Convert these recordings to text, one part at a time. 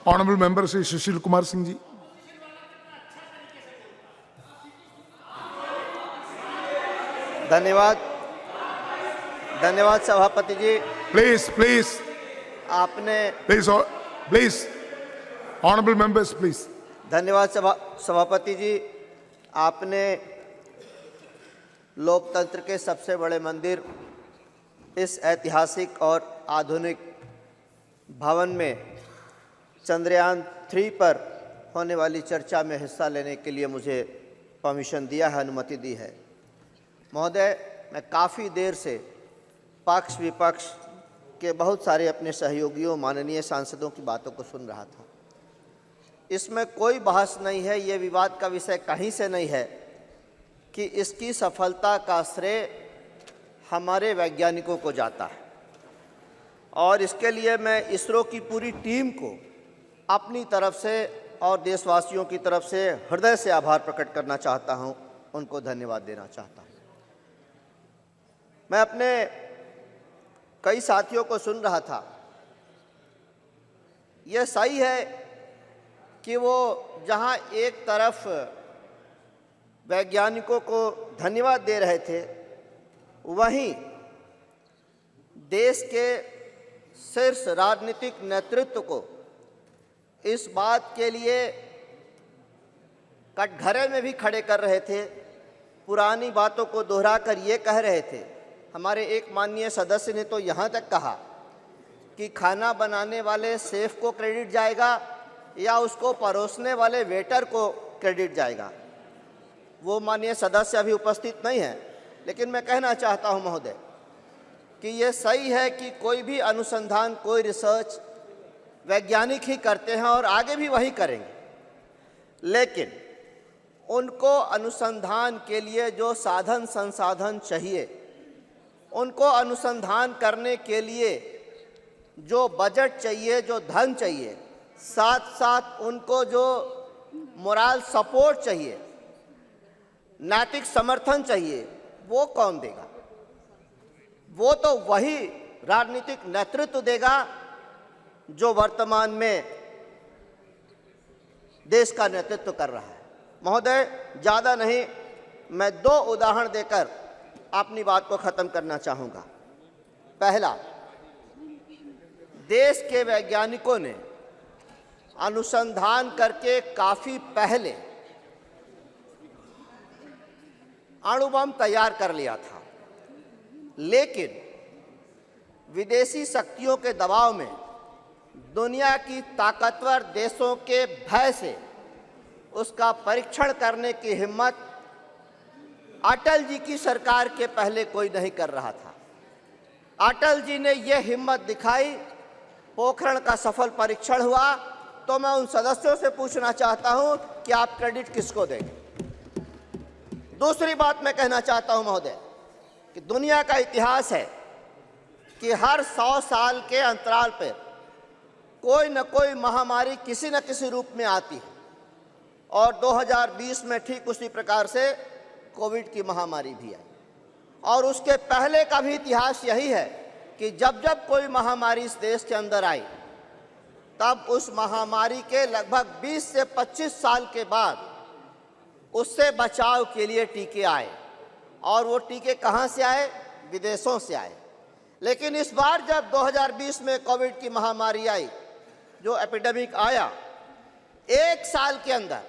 Honourable member Shri Sushil Kumar Singh ji. धन्यवाद, धन्यवाद सभापति जी। प्लीज प्लीज आपने प्लीज ऑनरेबल मेंबर्स प्लीज। धन्यवाद सभापति जी। आपने लोकतंत्र के सबसे बड़े मंदिर इस ऐतिहासिक और आधुनिक भवन में चंद्रयान 3 पर होने वाली चर्चा में हिस्सा लेने के लिए मुझे परमिशन दिया है, अनुमति दी है। महोदय, मैं काफ़ी देर से पक्ष विपक्ष के बहुत सारे अपने सहयोगियों माननीय सांसदों की बातों को सुन रहा था। इसमें कोई बहस नहीं है, ये विवाद का विषय कहीं से नहीं है कि इसकी सफलता का श्रेय हमारे वैज्ञानिकों को जाता है और इसके लिए मैं इसरो की पूरी टीम को अपनी तरफ से और देशवासियों की तरफ से हृदय से आभार प्रकट करना चाहता हूं, उनको धन्यवाद देना चाहता हूं। मैं अपने कई साथियों को सुन रहा था। यह सही है कि वो जहां एक तरफ वैज्ञानिकों को धन्यवाद दे रहे थे, वहीं देश के शीर्ष राजनीतिक नेतृत्व को इस बात के लिए कटघरे में भी खड़े कर रहे थे, पुरानी बातों को दोहराकर ये कह रहे थे। हमारे एक माननीय सदस्य ने तो यहाँ तक कहा कि खाना बनाने वाले शेफ को क्रेडिट जाएगा या उसको परोसने वाले वेटर को क्रेडिट जाएगा। वो माननीय सदस्य अभी उपस्थित नहीं है, लेकिन मैं कहना चाहता हूं महोदय कि ये सही है कि कोई भी अनुसंधान, कोई रिसर्च वैज्ञानिक ही करते हैं और आगे भी वही करेंगे, लेकिन उनको अनुसंधान के लिए जो साधन संसाधन चाहिए, उनको अनुसंधान करने के लिए जो बजट चाहिए, जो धन चाहिए, साथ साथ उनको जो मोरल सपोर्ट चाहिए, नैतिक समर्थन चाहिए, वो कौन देगा? वो तो वही राजनीतिक नेतृत्व देगा जो वर्तमान में देश का नेतृत्व कर रहा है। महोदय, ज़्यादा नहीं, मैं 2 उदाहरण देकर अपनी बात को ख़त्म करना चाहूँगा। पहला, देश के वैज्ञानिकों ने अनुसंधान करके काफ़ी पहले अणु बम तैयार कर लिया था, लेकिन विदेशी शक्तियों के दबाव में, दुनिया की ताकतवर देशों के भय से उसका परीक्षण करने की हिम्मत अटल जी की सरकार के पहले कोई नहीं कर रहा था। अटल जी ने यह हिम्मत दिखाई, पोखरण का सफल परीक्षण हुआ। तो मैं उन सदस्यों से पूछना चाहता हूं कि आप क्रेडिट किसको देंगे? दूसरी बात मैं कहना चाहता हूं महोदय कि दुनिया का इतिहास है कि हर 100 साल के अंतराल पर कोई न कोई महामारी किसी न किसी रूप में आती है और 2020 में ठीक उसी प्रकार से कोविड की महामारी भी आई। और उसके पहले का भी इतिहास यही है कि जब जब कोई महामारी इस देश के अंदर आई, तब उस महामारी के लगभग 20 से 25 साल के बाद उससे बचाव के लिए टीके आए। और वो टीके कहाँ से आए? विदेशों से आए। लेकिन इस बार जब 2020 में कोविड की महामारी आई, जो एपिडेमिक आया, 1 साल के अंदर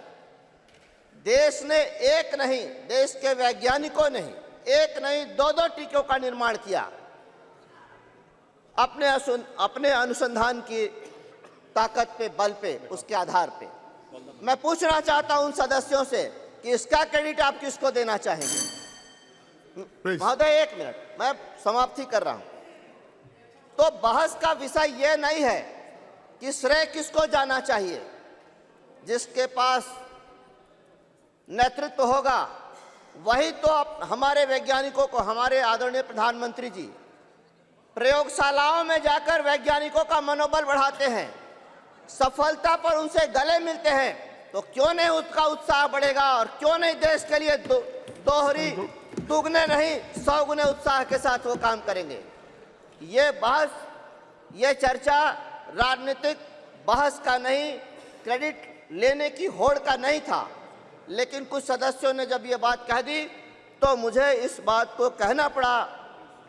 देश ने एक नहीं, देश के वैज्ञानिकों ने एक नहीं 2-2 टीकों का निर्माण किया अपने अनुसंधान की ताकत पे, बल पे, उसके आधार पे। मैं पूछना चाहता हूं उन सदस्यों से कि इसका क्रेडिट आप किसको देना चाहेंगे? महोदय, 1 मिनट, मैं समाप्ति कर रहा हूं। तो बहस का विषय यह नहीं है कि श्रेय किसको जाना चाहिए। जिसके पास नेतृत्व होगा वही तो हमारे वैज्ञानिकों को, हमारे आदरणीय प्रधानमंत्री जी प्रयोगशालाओं में जाकर वैज्ञानिकों का मनोबल बढ़ाते हैं, सफलता पर उनसे गले मिलते हैं, तो क्यों नहीं उसका उत्साह बढ़ेगा और क्यों नहीं देश के लिए दोहरी, दुगने नहीं 100 गुने उत्साह के साथ वो काम करेंगे। ये बहस, ये चर्चा राजनीतिक बहस का नहीं, क्रेडिट लेने की होड़ का नहीं था, लेकिन कुछ सदस्यों ने जब ये बात कह दी तो मुझे इस बात को कहना पड़ा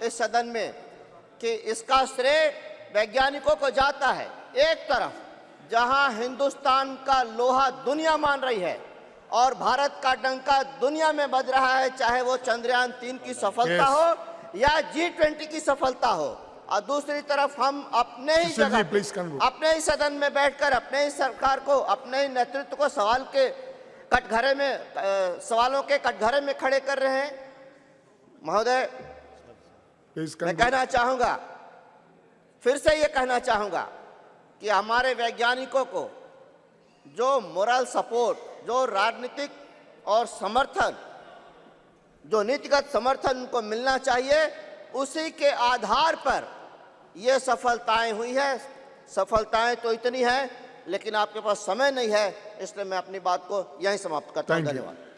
इस सदन में कि इसका श्रेय वैज्ञानिकों को जाता है। एक तरफ जहां हिंदुस्तान का लोहा दुनिया मान रही है और भारत का डंका दुनिया में बज रहा है, चाहे वो चंद्रयान 3 की सफलता Yes. हो या G20 की सफलता हो, और दूसरी तरफ हम अपने ही सुशील जी, जगह please conclude. अपने ही सदन में बैठकर अपने ही सरकार को, अपने ही नेतृत्व को सवाल के कटघरे में, सवालों के कटघरे में खड़े कर रहे हैं। महोदय, Please मैं conclude. कहना चाहूंगा, फिर से ये कहना चाहूंगा कि हमारे वैज्ञानिकों को जो मोरल सपोर्ट, जो राजनीतिक और समर्थन, जो नीतिगत समर्थन उनको मिलना चाहिए, उसी के आधार पर ये सफलताएं हुई है। सफलताएं तो इतनी हैं, लेकिन आपके पास समय नहीं है, इसलिए मैं अपनी बात को यहीं समाप्त करता हूं। Thank you. धन्यवाद।